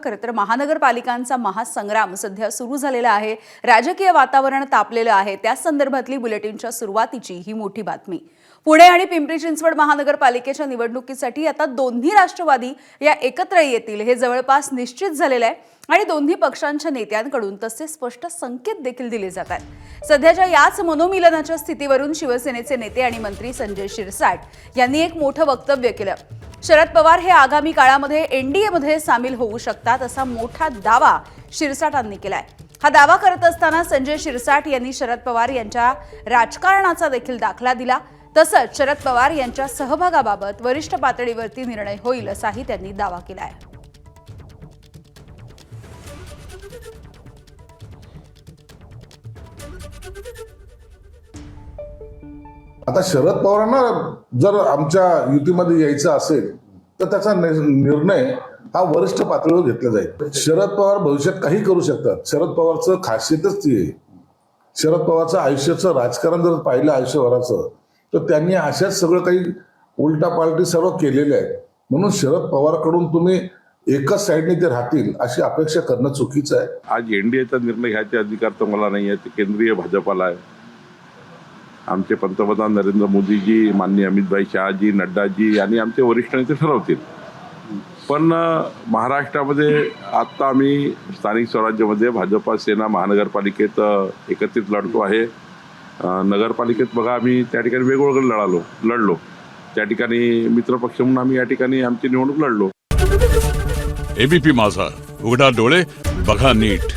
खरं तर महानगरपालिकांचा महासंग्राम सध्या सुरू झालेला आहे. राजकीय वातावरण तापलेलं आहे. त्या संदर्भातली बुलेटिनच्या सुरुवातीची ही मोठी बातमी. पुणे आणि पिंपरी चिंचवड महानगरपालिकेच्या निवडणुकीसाठी आता दोन्ही राष्ट्रवादी या एकत्र येतील हे जवळपास निश्चित झालेलं आहे आणि दोन्ही पक्षांच्या नेत्यांकडून तसे स्पष्ट संकेत देखील दिले जात आहेत. सध्याच्या याच मनोमिलनाच्या स्थितीवरून शिवसेनेचे नेते आणि मंत्री संजय शिरसाट यांनी एक मोठं वक्तव्य केलं. शरद पवार हे आगामी काळामध्ये एनडीएमध्ये सामील होऊ शकतात असा मोठा दावा शिरसाटांनी केलाय. हा दावा करत असताना संजय शिरसाट यांनी शरद पवार यांच्या राजकारणाचा देखील दाखला दिला. तसंच शरद पवार यांच्या सहभागाबाबत वरिष्ठ पातळीवरती निर्णय होईल असाही त्यांनी दावा केलाय. आता शरद पवारांना जर आमच्या युतीमध्ये यायचं असेल तर त्याचा निर्णय हा वरिष्ठ पातळीवर घेतला जाईल. शरद पवार भविष्यात काही करू शकतात. शरद पवारचं खासियतच ती आहे. शरद पवारचं आयुष्याचं राजकारण जर पाहिलं आयुष्यभराचं तर त्यांनी अशाच सगळं काही उलटापालटी सर्व केलेले आहे. म्हणून शरद पवारकडून तुम्ही एकच साईडने ते राहतील अशी अपेक्षा करणं चुकीचं आहे. आज एनडीएचा निर्णय घ्यायचे अधिकार तर मला नाही आहे, ते केंद्रीय भाजपाला आहे. आमचे पंतप्रधान नरेंद्र मोदीजी, माननीय अमितभाई शहाजी, नड्डाजी आणि आमचे वरिष्ठ नेते ठरवतील. पण महाराष्ट्रामध्ये आत्ता आम्ही स्थानिक स्वराज्यामध्ये भाजपा सेना महानगरपालिकेत एकत्रित लढतो आहे. नगरपालिकेत बघा आम्ही त्या ठिकाणी वेगवेगळं लढलो. त्या ठिकाणी मित्रपक्ष म्हणून आम्ही या ठिकाणी आमची निवडणूक लढलो. एबीपी माझा, उघडा डोळे बघा नीट.